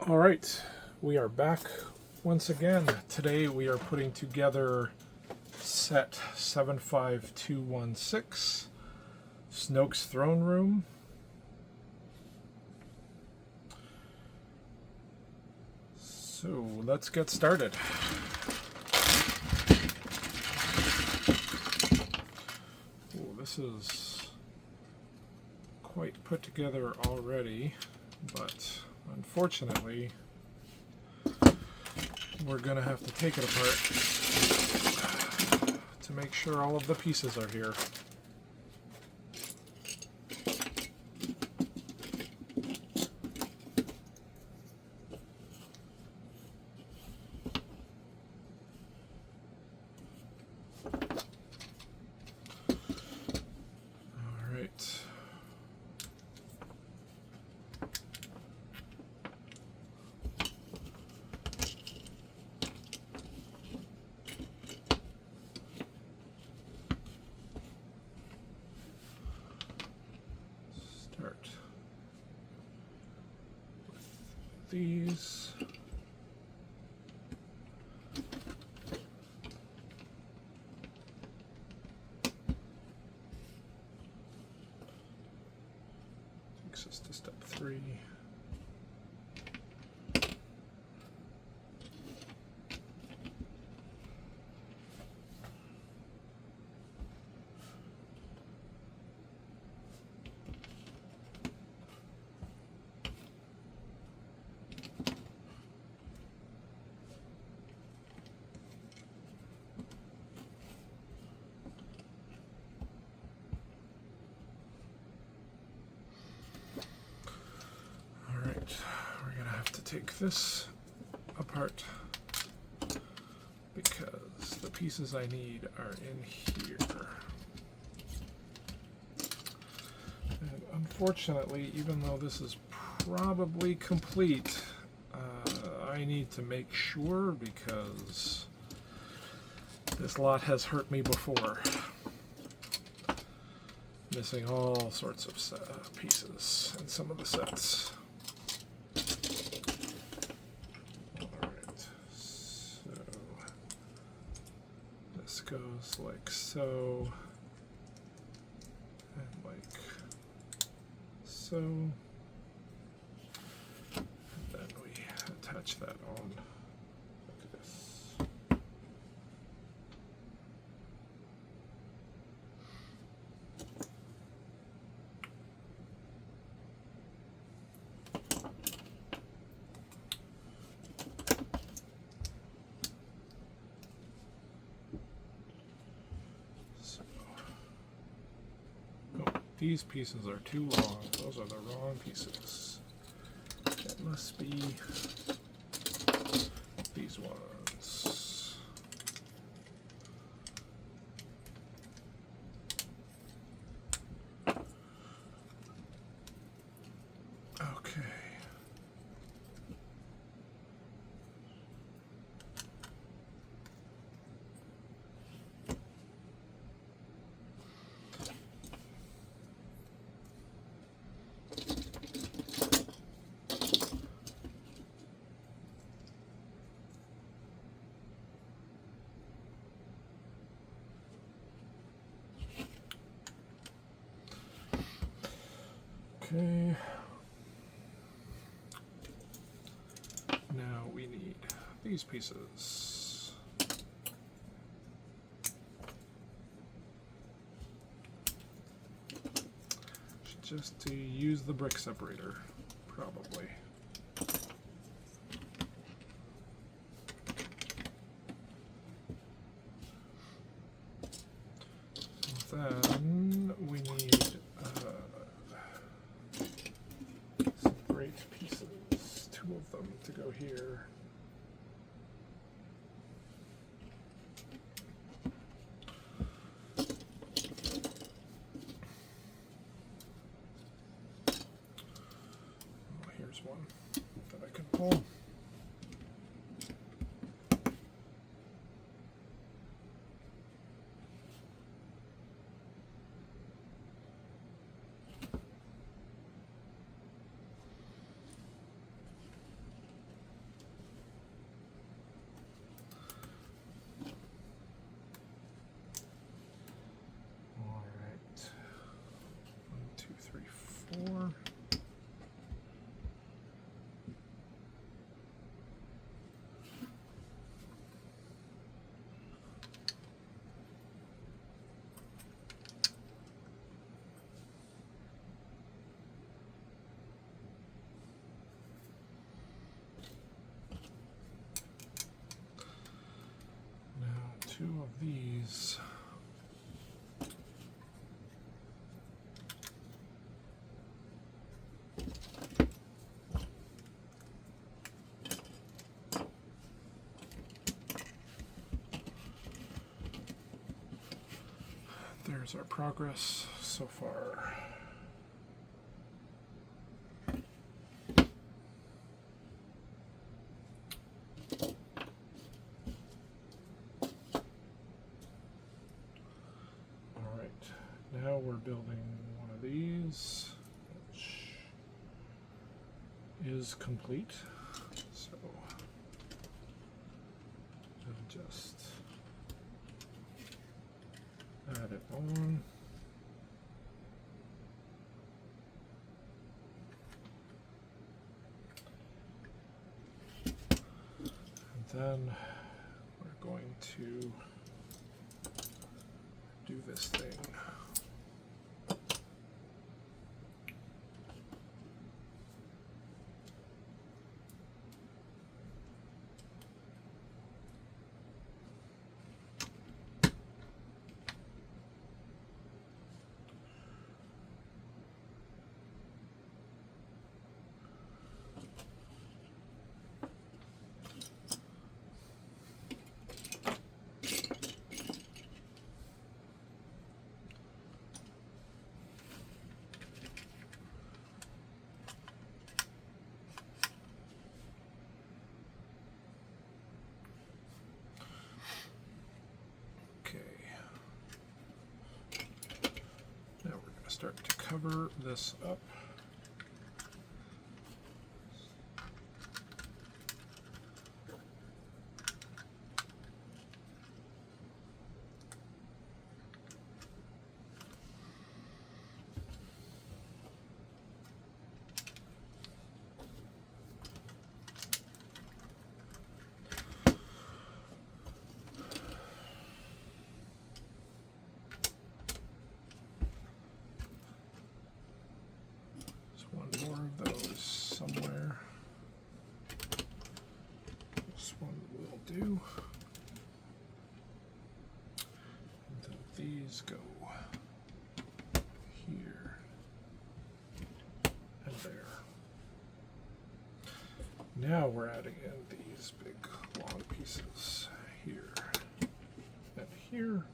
All right, we are back once again. Today we are putting together set 75216, Snoke's Throne Room. So let's get started. Ooh, this is quite put together already, but unfortunately we're going to have to take it apart to make sure all of the pieces are here. All right. Start with these. Takes us to step 3. We're going to have to take this apart because the pieces I need are in here. And unfortunately, even though this is probably complete, I need to make sure because this lot has hurt me before. Missing all sorts of pieces in some of the sets. Goes like so, and like so, and then we attach that on like this. These pieces are too long. Those are the wrong pieces. It must be these ones. Okay. Okay. Now we need these pieces. Should just use the brick separator, probably. Then we need some great pieces, 2 of them to go here. Oh, here's one that I can pull. That's our progress so far. All right, now we're building one of these, which is complete. So I'll just add it on. And then we're going to do this thing. Start to cover this up. Somewhere. This one will do. And then these go here and there. Now we're adding in these big long pieces here and here.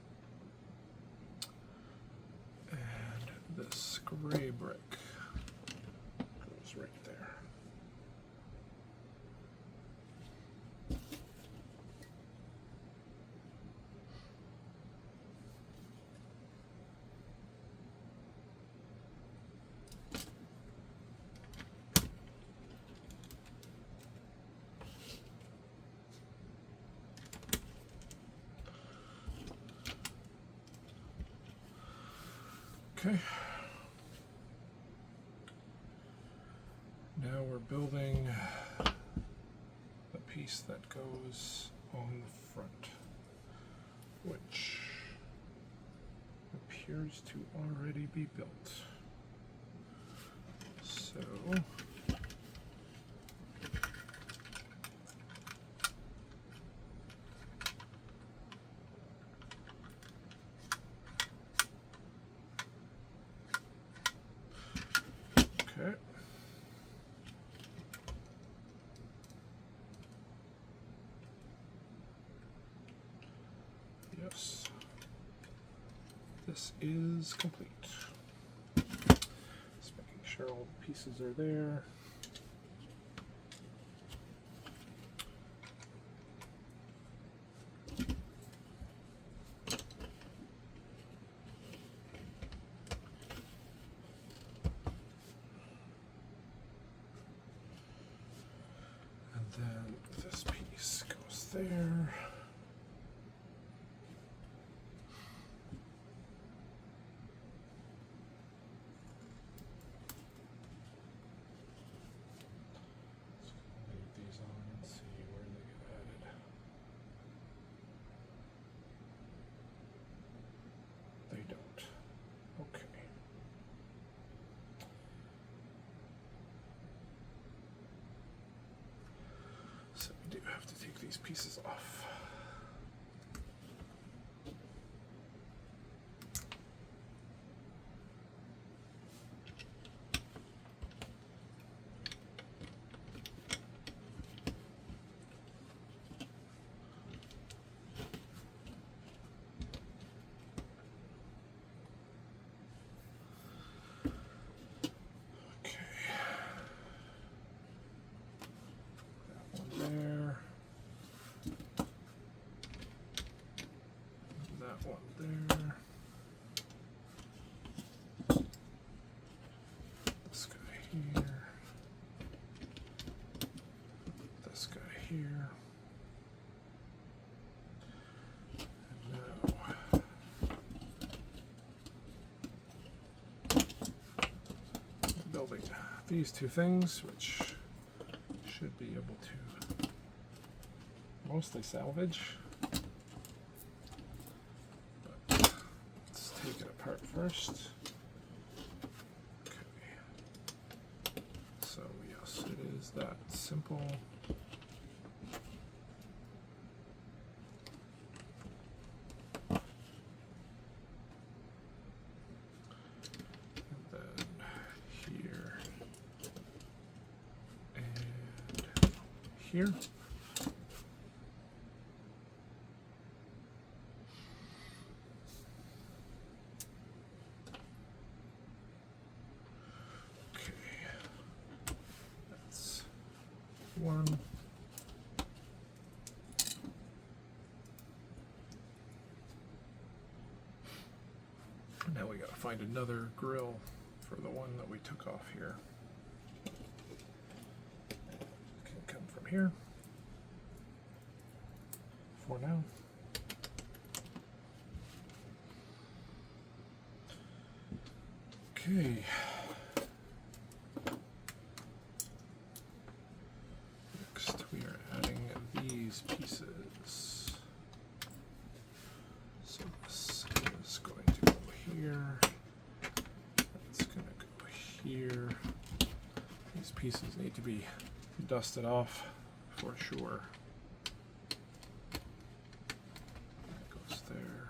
And this gray brick goes right there. Okay. Now we're building the piece that goes on the front, which appears to already be built. So okay. Yes. This is complete. Just making sure all the pieces are there. And then this piece goes there. So we do have to take these pieces off. here. And now I'm building these two things, which should be able to mostly salvage. But let's take it apart first. Okay. So yes, it is that simple. And then here and here. One. Now we gotta find another grill for the one that we took off here. It can come from here for now. Okay. We are adding these pieces. So this is going to go here. It's going to go here. These pieces need to be dusted off for sure. That goes there.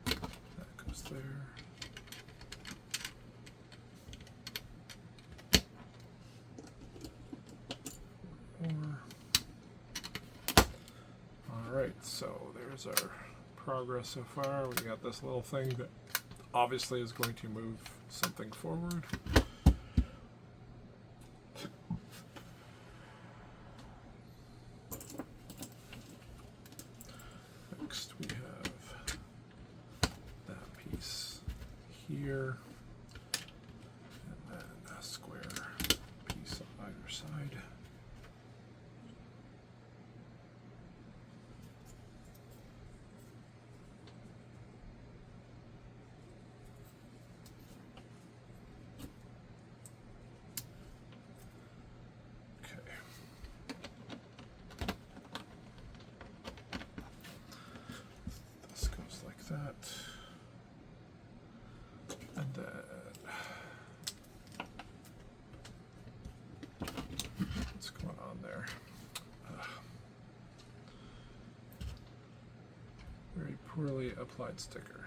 That goes there. Alright, so there's our progress so far. We got this little thing that obviously is going to move something forward. Next we have that piece here, and then a square piece on either side. That, and then what's going on there? Very poorly applied sticker.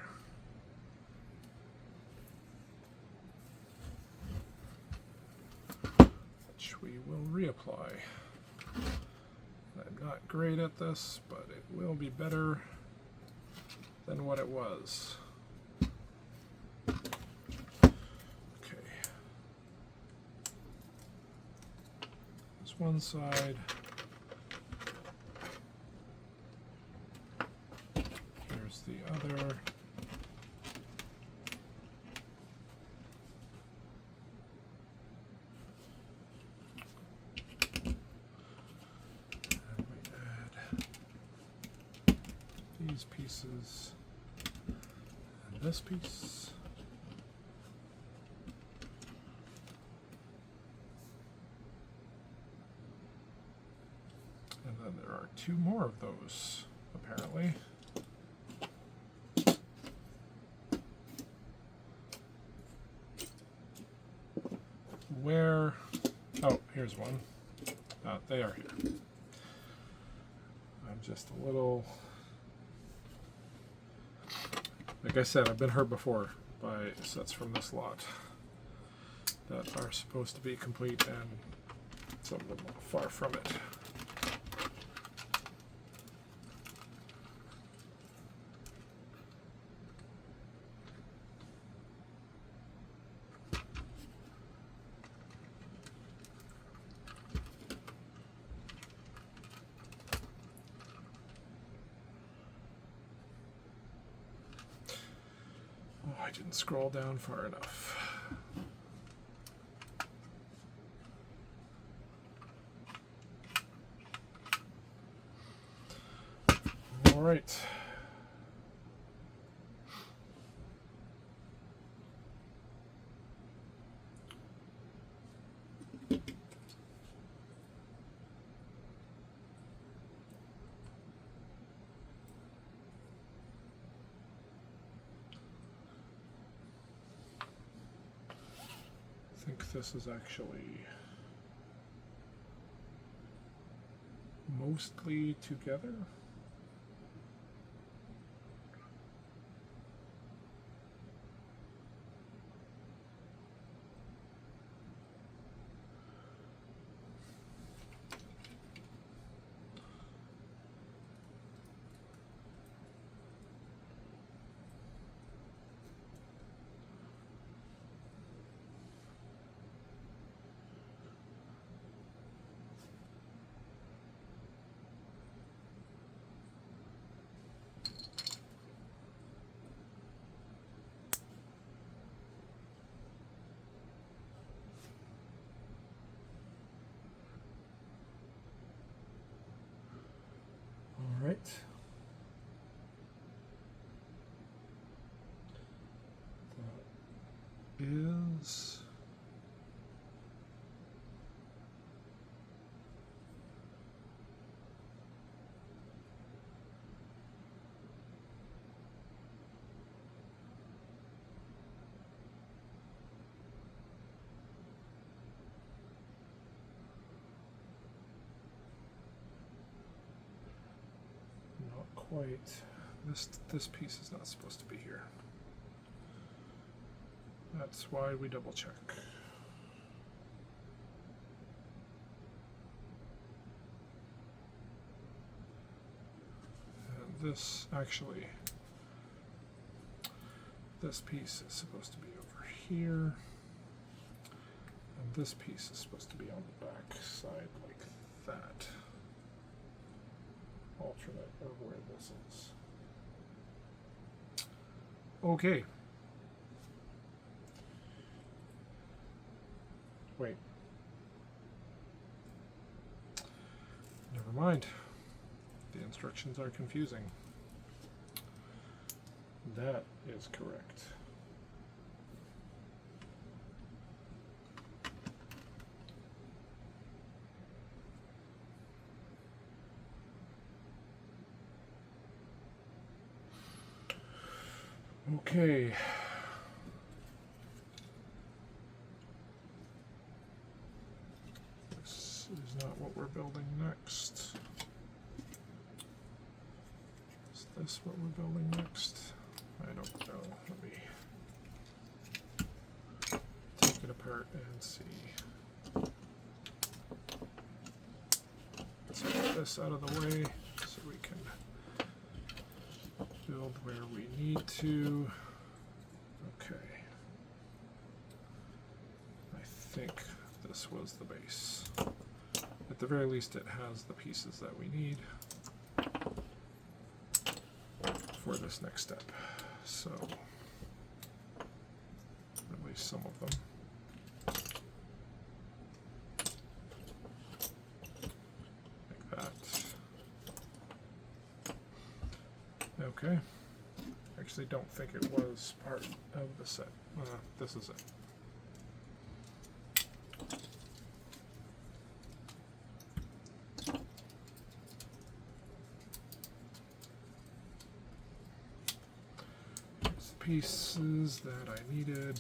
Which we will reapply. I'm not great at this, but it will be better than what it was. Okay. There's one side. Here's the other. And we add these pieces. This piece. And then there are two more of those, apparently. Where? Oh, here's one. They are here. I'm just a little... Like I said, I've been hurt before by sets from this lot that are supposed to be complete, and some of them are far from it. I didn't scroll down far enough. All right. I think this is actually mostly together. All right. That is not quite. This piece is not supposed to be here. That's why we double check. And this actually, this piece is supposed to be over here. And this piece is supposed to be on the back side like that. Alternate of where this is. Okay. Wait. Never mind. The instructions are confusing. That is correct. Okay. This is not what we're building next. Is this what we're building next? I don't know. Let me take it apart and see. Let's get this out of the way so we can build where we need to. Okay. I think this was the base. At the very least, it has the pieces that we need for this next step. So, at least some of them. Like that. Okay. Actually don't think it was part of the set. This is it. Here's the pieces that I needed.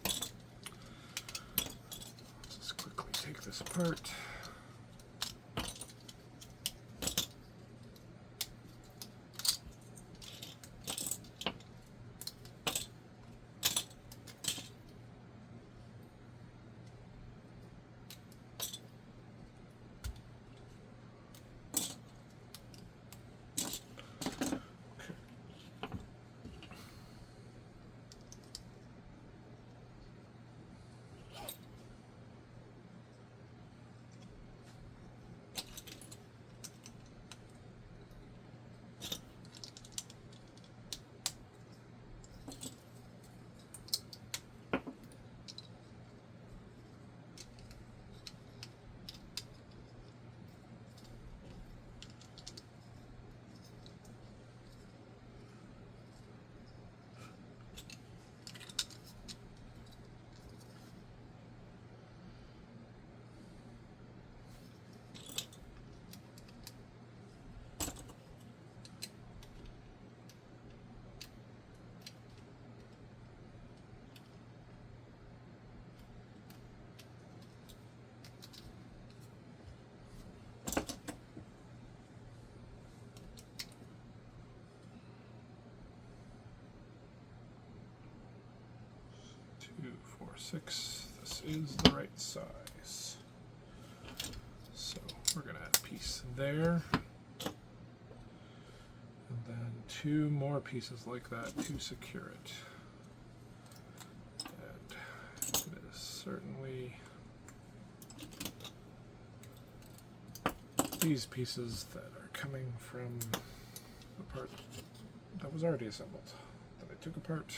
Let's just quickly take this apart. 6. This is the right size. So we're going to add a piece there. And then 2 more pieces like that to secure it. And it is certainly these pieces that are coming from the part that was already assembled that I took apart,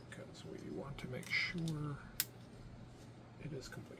because we want to make sure it is complete.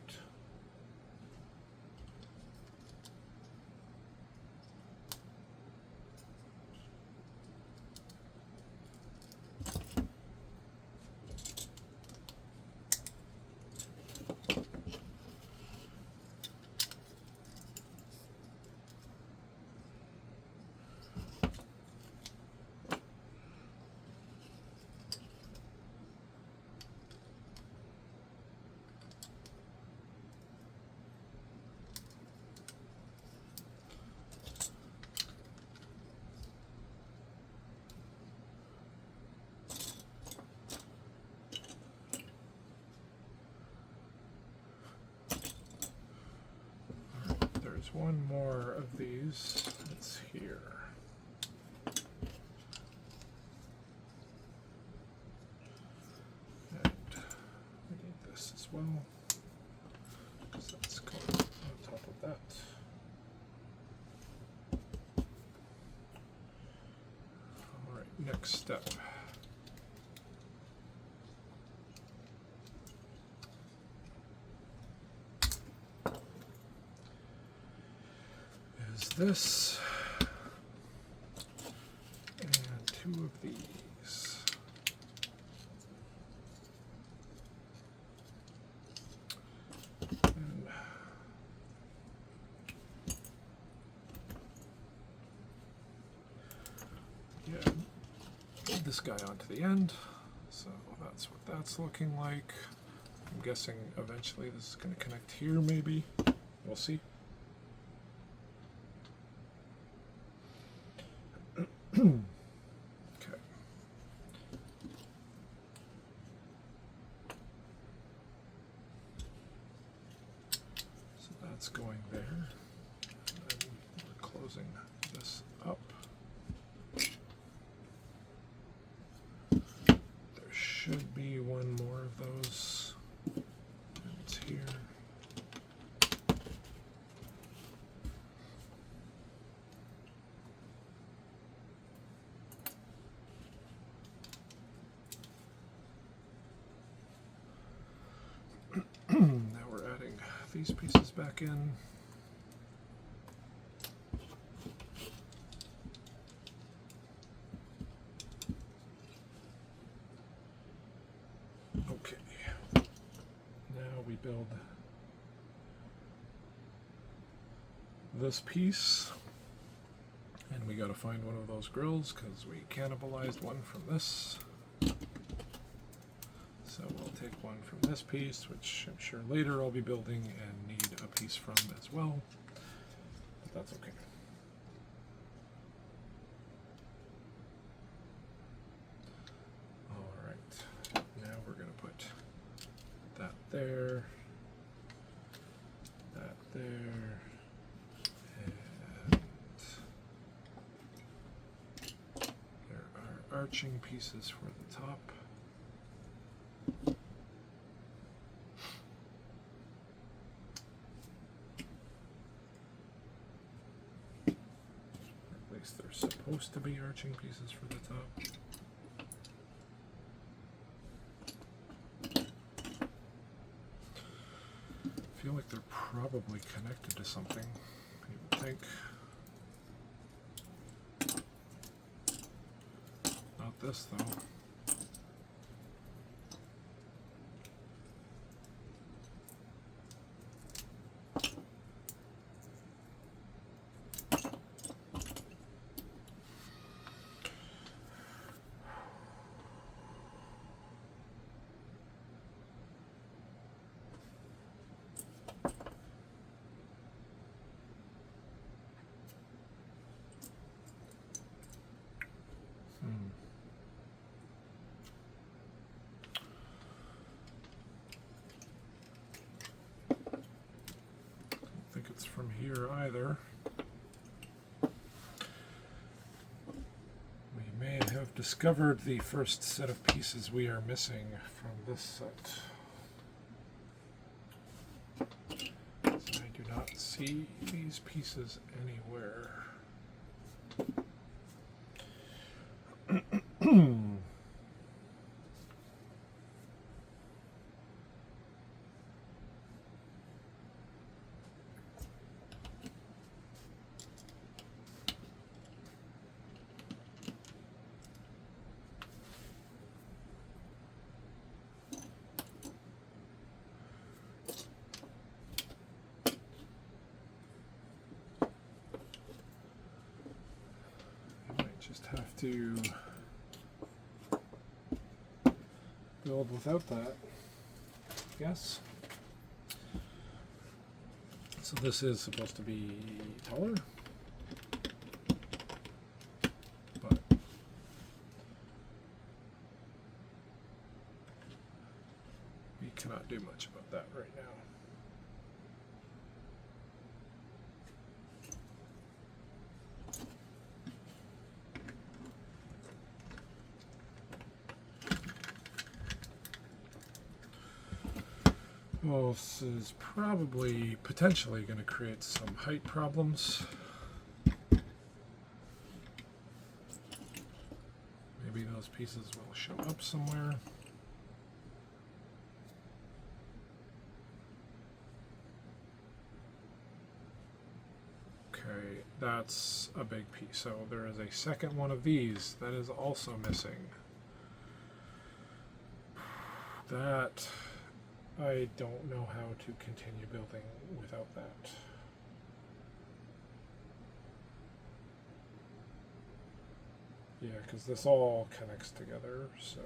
There's one more of these. It's here. And we need this as well, because that's going on top of that. All right, next step. This and 2 of these. And yeah, this guy onto the end. So that's what that's looking like. I'm guessing eventually this is going to connect here, maybe. We'll see. Okay. So that's going there. And then we're closing this up. There should be one more of those. And it's here. Now we're adding these pieces back in. Okay. Now we build this piece, and we got to find one of those grills because we cannibalized one from this. So we'll take one from this piece, which I'm sure later I'll be building and need a piece from as well, but that's okay. All right, now we're going to put that there, and there are arching pieces for the top. They're supposed to be arching pieces for the top. I feel like they're probably connected to something, you would think. Not this, though. bits from here either. We may have discovered the first set of pieces we are missing from this set. So I do not see these pieces anywhere. Just have to build without that, yes. So this is supposed to be taller, but we cannot do much about that right now. Well, this is probably potentially going to create some height problems. Maybe those pieces will show up somewhere. Okay, that's a big piece. So there is a second one of these that is also missing. That I don't know how to continue building without that. Yeah, because this all connects together, so.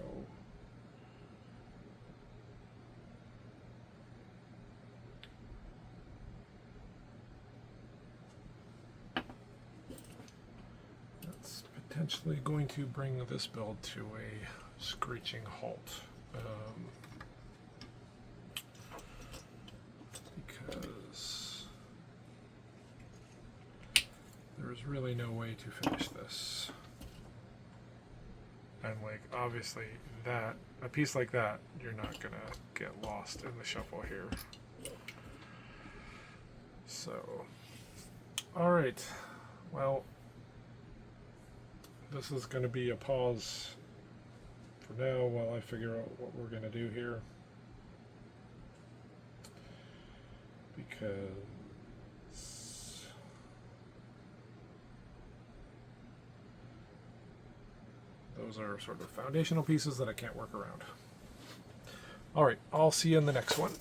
That's potentially going to bring this build to a screeching halt. Because there is really no way to finish this. And like obviously that, a piece like that, you're not gonna get lost in the shuffle here. So, alright, well, this is gonna be a pause for now while I figure out what we're gonna do here. Because those are sort of foundational pieces that I can't work around. All right, I'll see you in the next one.